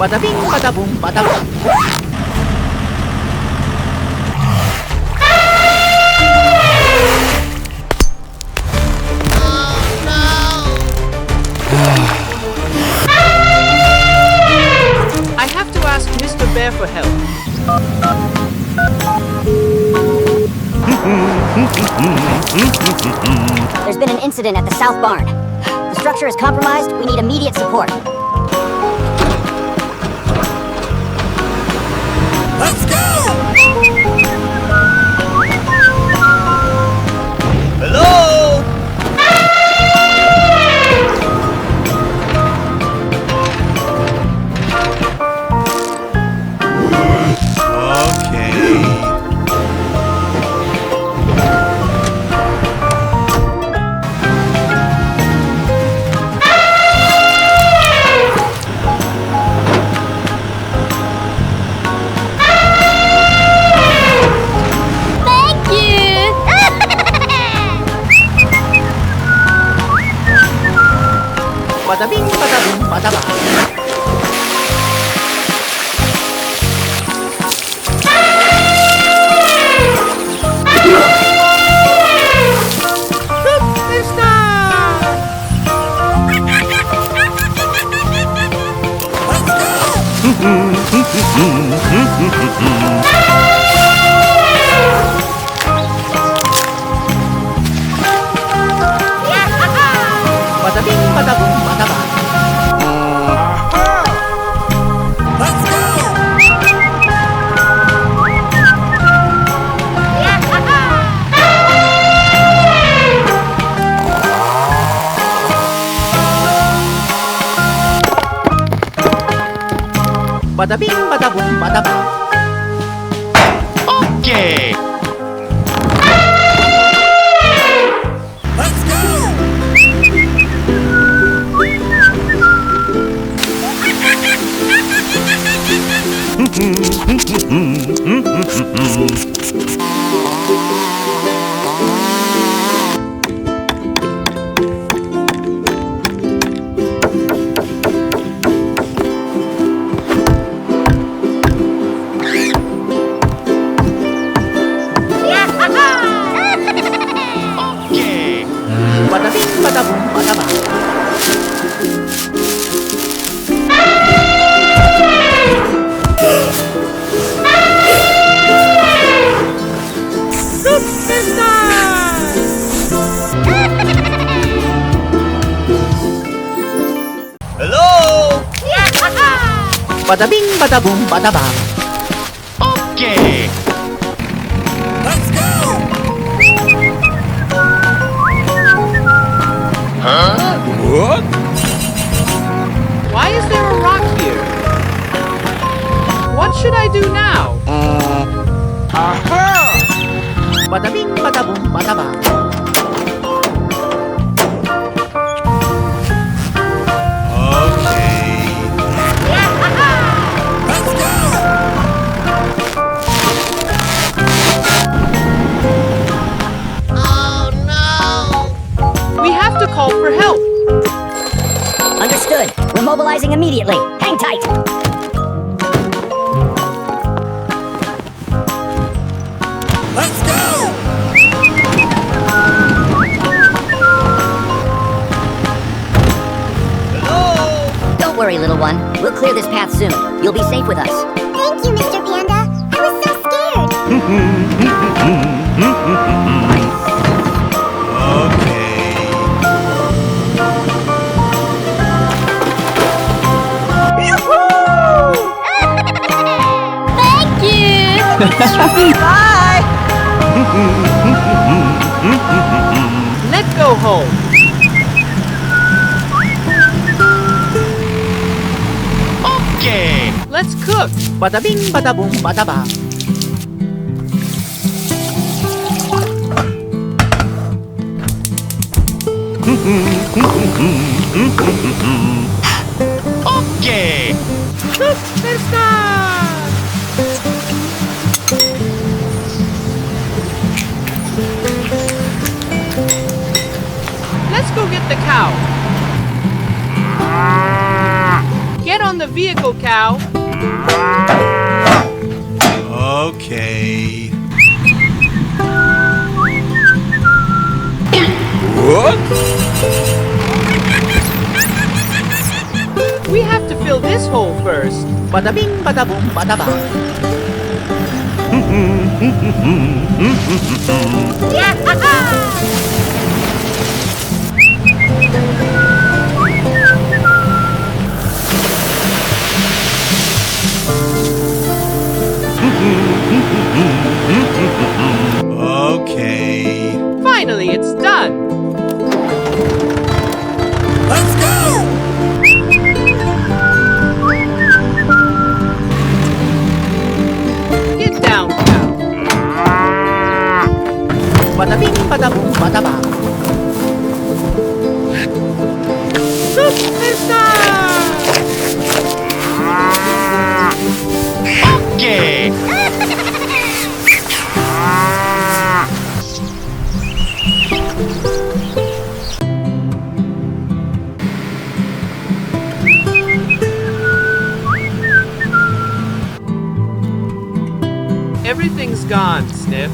Bada bing, bada boom, bada bang. I have to ask Mr. Bear for help. There's been an incident at the South Barn. The structure is compromised. We need immediate support. Let's go! Hello? Okay. Bada bing, bada boom, bada bang. Bada bing, bada boom, bada bang. Let's go! Bada bing, bada boom, bada bang. Okay. Let's go! Okay. Bada bing, bada boom, bada bang. Hello? Bada bing, bada boom, bada bang. Okay. Let's go! Huh? What? Why is there a rock here? What should I do now? Aha! Bada bing, bada boom, bada bang. Okay. Let's go! Oh no! We have to call for help. Understood. We're mobilizing immediately. Hang tight. Let's go! Hello? Don't worry, little one. We'll clear this path soon. You'll be safe with us. Thank you, Mr. Panda. I was so scared. Okay. Thank you. Bye. Let's go home. Okay. Let's cook. Bada bing, bada boom, bada bang. Okay. Let's go get the cow. Get on the vehicle, cow. Okay. What? We have to fill this hole first. Bada bing, bada boom, bada bang. Okay. Finally, it's done. Let's go! Get down, cow. Bada bing, bada boom, bada bang. Okay. Everything's gone, Sniff.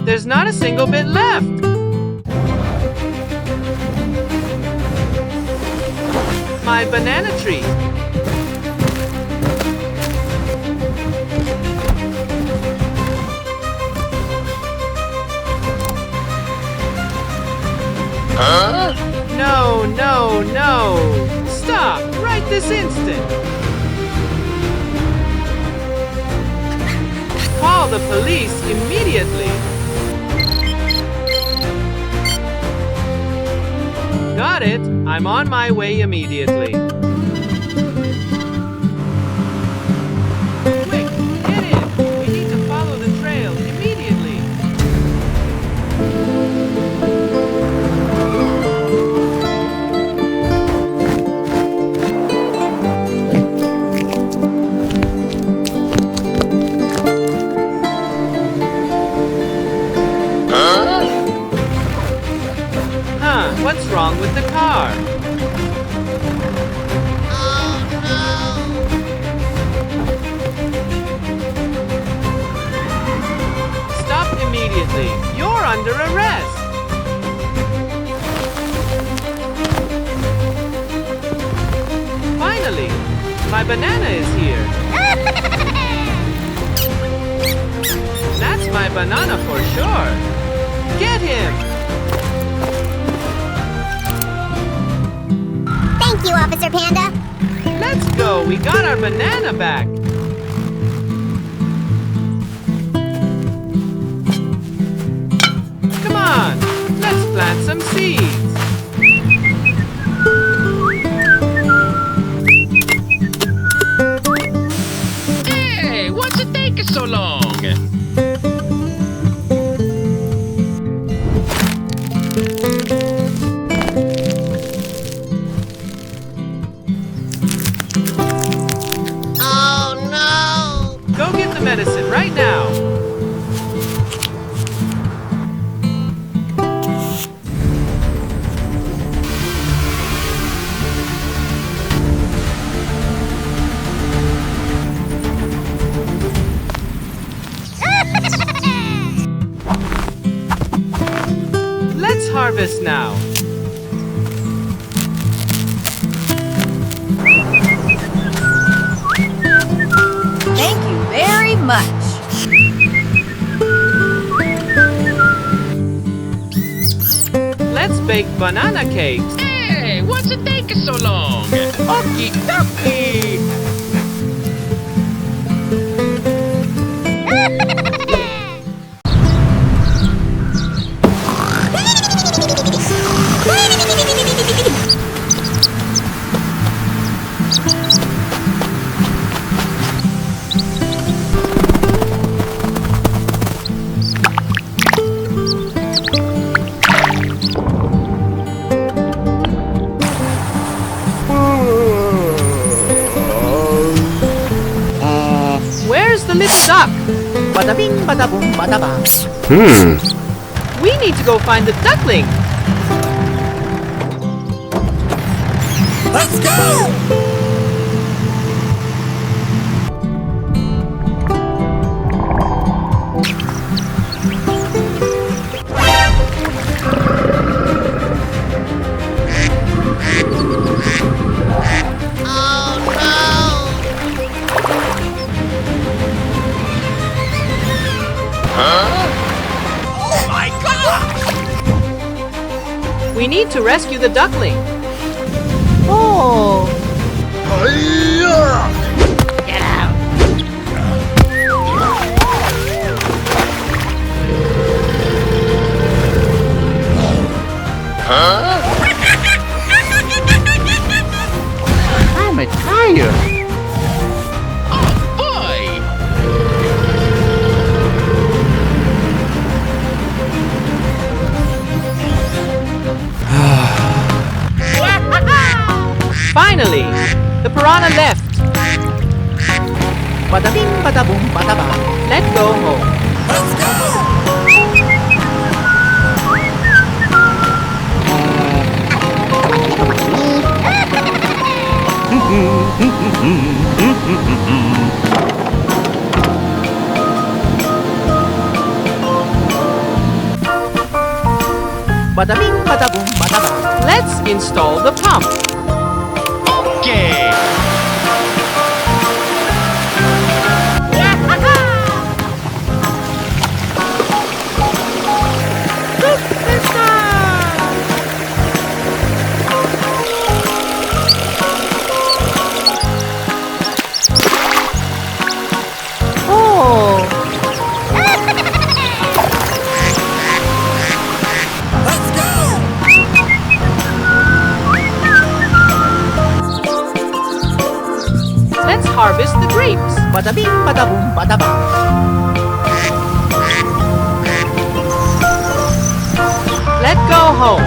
There's not a single bit left. My banana tree. No, no, no. Stop right this instant. Call the police immediately. Got it. I'm on my way immediately. Quick, get in. We need to follow the trail immediately. What's wrong with the car? Stop immediately. You're under arrest. Finally, my banana is here. That's my banana for sure. Get him! Thank you, Officer Panda. Let's go. We got our banana back. Come on. Let's plant some seeds. Hey, what's it taking so long? Go get the medicine right now. Let's harvest now. Thank you very much. Let's bake banana cakes. Hey, what's it taking so long? Okie dokie. Where's the little duck? Bada bing, bada boom, bada bang. We need to go find the duckling. Let's go! We need to rescue the duckling. Oh, I'm tired. Boy! Finally, the piranha left. Bada bing, bada boom, bada bang. Let's go home. Bada bing, bada boom, bada bang. Let's install the pump. Okay! Oh, Let's harvest the grapes. bada bing, bada boom, bada bang. Let's go home.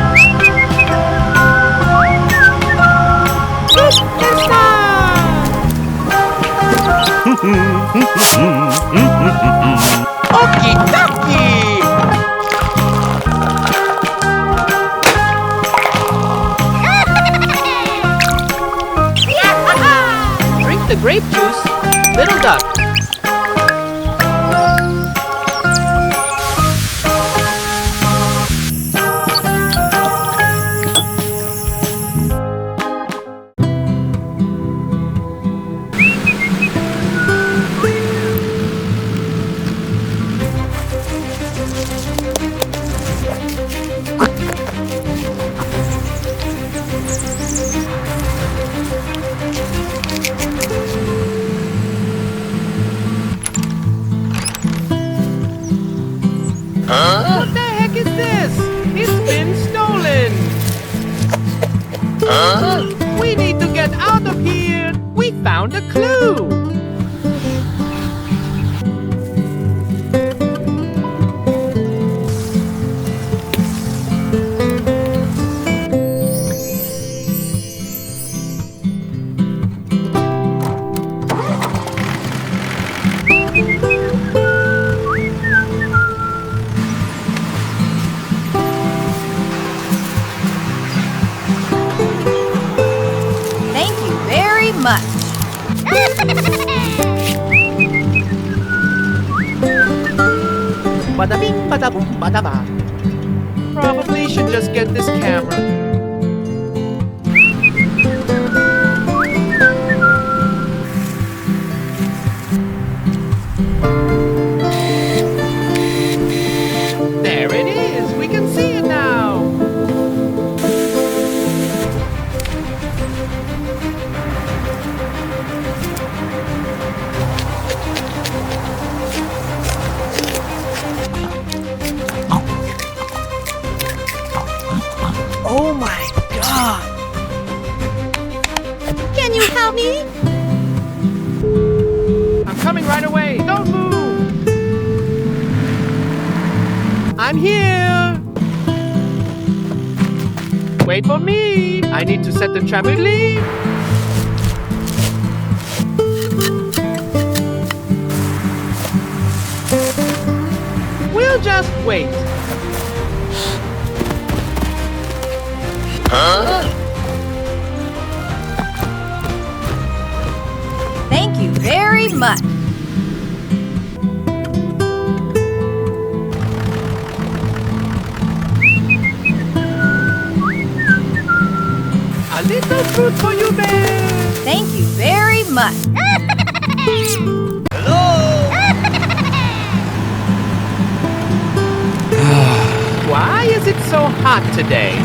Okie dokie. Drink the grape juice, little duck. What the heck is this? It's been stolen. We need to get out of here. We found a clue. Thank you very much. Bada bing, bada boom, bada bang. Probably should just get this camera. There it is. We can see it now. Oh my god. Can you help me? I'm coming right away. Don't move. I'm here. Wait for me. I need to set the trampoline. We'll just wait. Thank you very much. A little fruit for you, bear. Thank you very much. Why is it so hot today?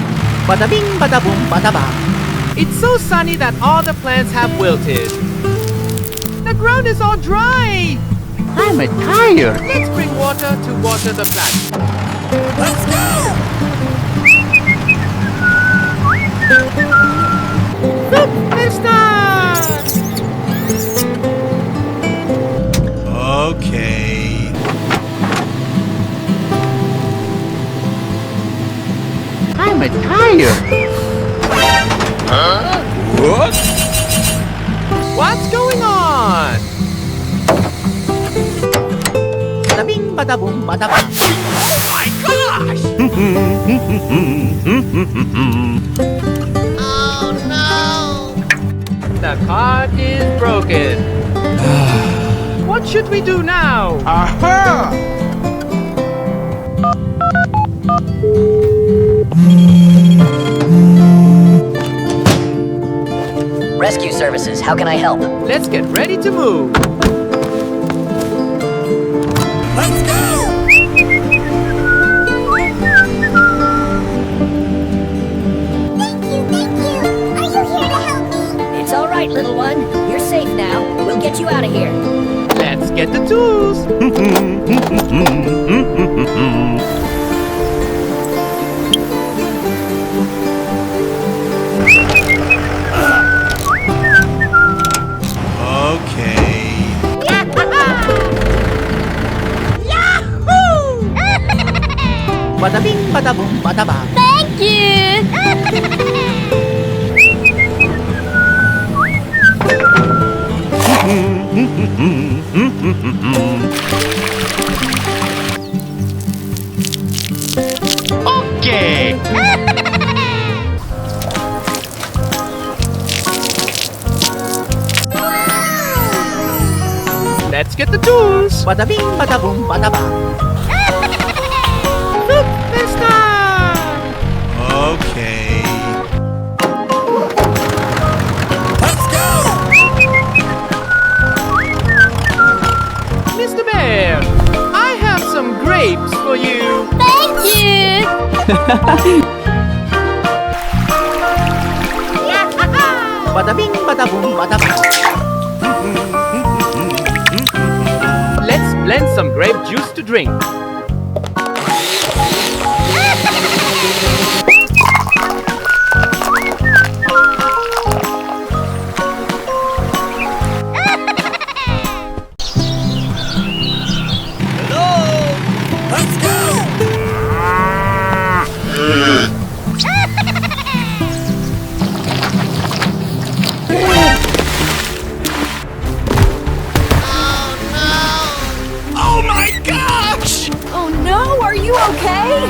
Bada bing, bada boom, bada bang. It's so sunny that all the plants have wilted. The ground is all dry. I'm tired. Let's bring water to water the plants. Let's go! Okay. I'm tired. What? What's going on? Bada bing, bada boom, bada bang. My gosh! The cart is broken. What should we do now? Aha! Rescue services, how can I help? Let's get ready to move. Let's go! Thank you. Are you here to help me? It's all right, little one. You're safe now. We'll get you out of here. Let's get the tools. Okay. Bada bing, bada boom, bada bang. Thank you. Okay. Let's get the tools. Bada bing, bada boom, bada bang. Look, this time. Okay. Let's go! Mr. Bear, I have some grapes for you. Thank you. Bada bing, bada boom, bada bang. Let's blend some grape juice to drink. Let's go! Oh my gosh! Oh no, are you okay?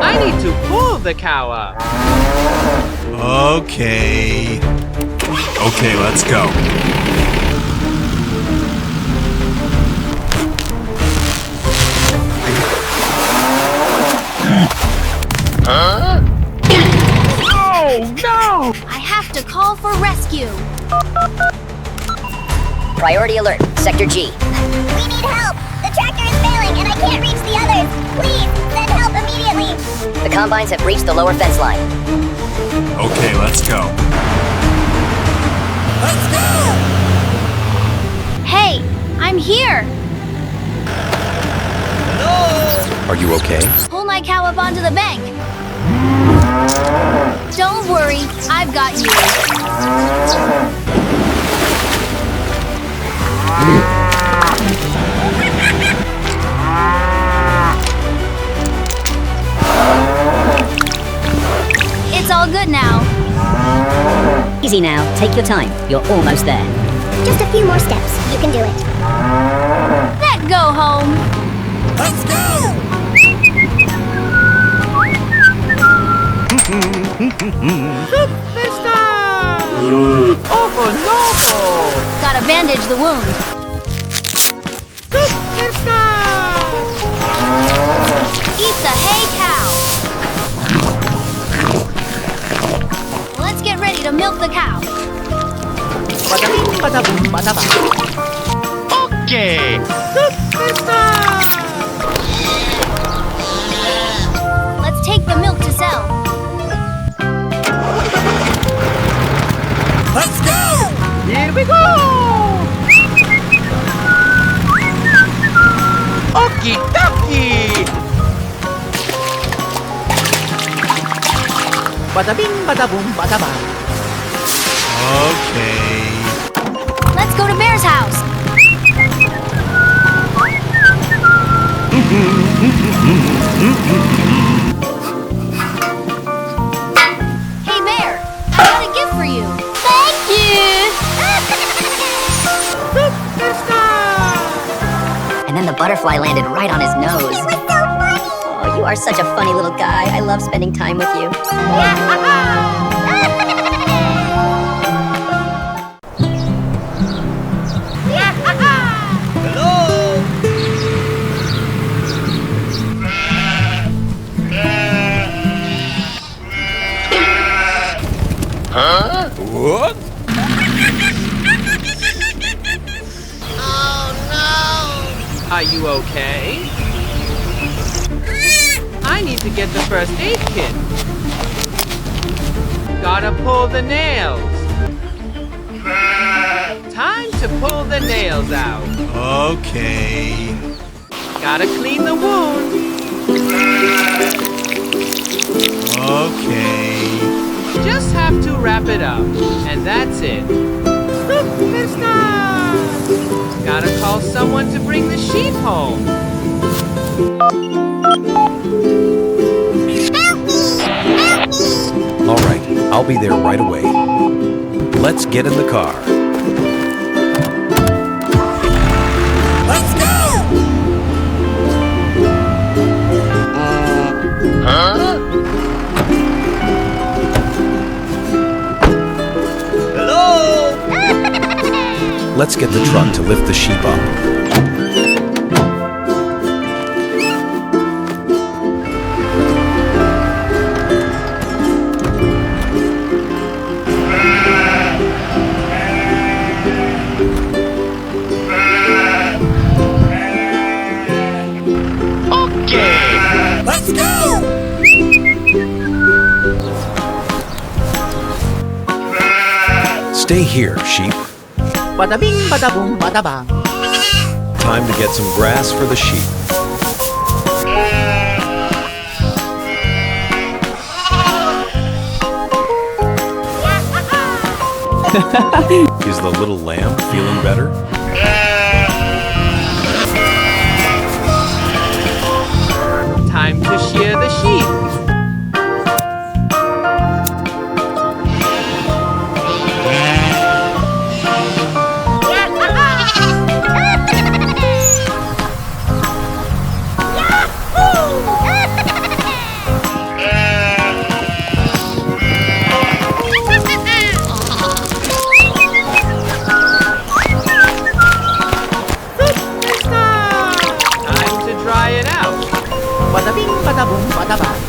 I need to pull the cow up. Okay. Okay, let's go. Huh? Oh no! I have to call for rescue. Priority alert, Sector G. We need help. The tractor is failing and I can't reach the others. Please, send help immediately. The combines have reached the lower fence line. Okay, let's go. Let's go! Hey, I'm here. Are you okay? Pull my cow up onto the bank. Don't worry, I've got you. It's all good now. Easy now, take your time. You're almost there. Just a few more steps. You can do it. Let's go home. Let's go! This time. Oh no! Gotta bandage the wound. This time. Eat the hay, cow. Let's get ready to milk the cow. Bada bing, bada boom, bada bang. Okay! This time. Let's take the milk to sell. Yahoo! Okie dokie! Bada bing, bada boom, bada bang. Okay. Let's go to Bear's house. Hey, Bear. I got a gift for you. Thank you! And then the butterfly landed right on his nose. It was so funny! Oh, you are such a funny little guy. I love spending time with you. What? Are you okay? I need to get the first aid kit. Gotta pull the nails. Time to pull the nails out. Okay. Gotta clean the wound. Okay. Just have to wrap it up, and that's it. Gotta call someone to bring the sheep home. All right, I'll be there right away. Let's get in the car. Let's go! Let's get the truck to lift the sheep up. Okay, let's go! Stay here, sheep. Bada bing, bada boom, bada bang. Time to get some grass for the sheep. Is the little lamb feeling better? Time to shear the sheep. Bada bing, bada boom, bada bang.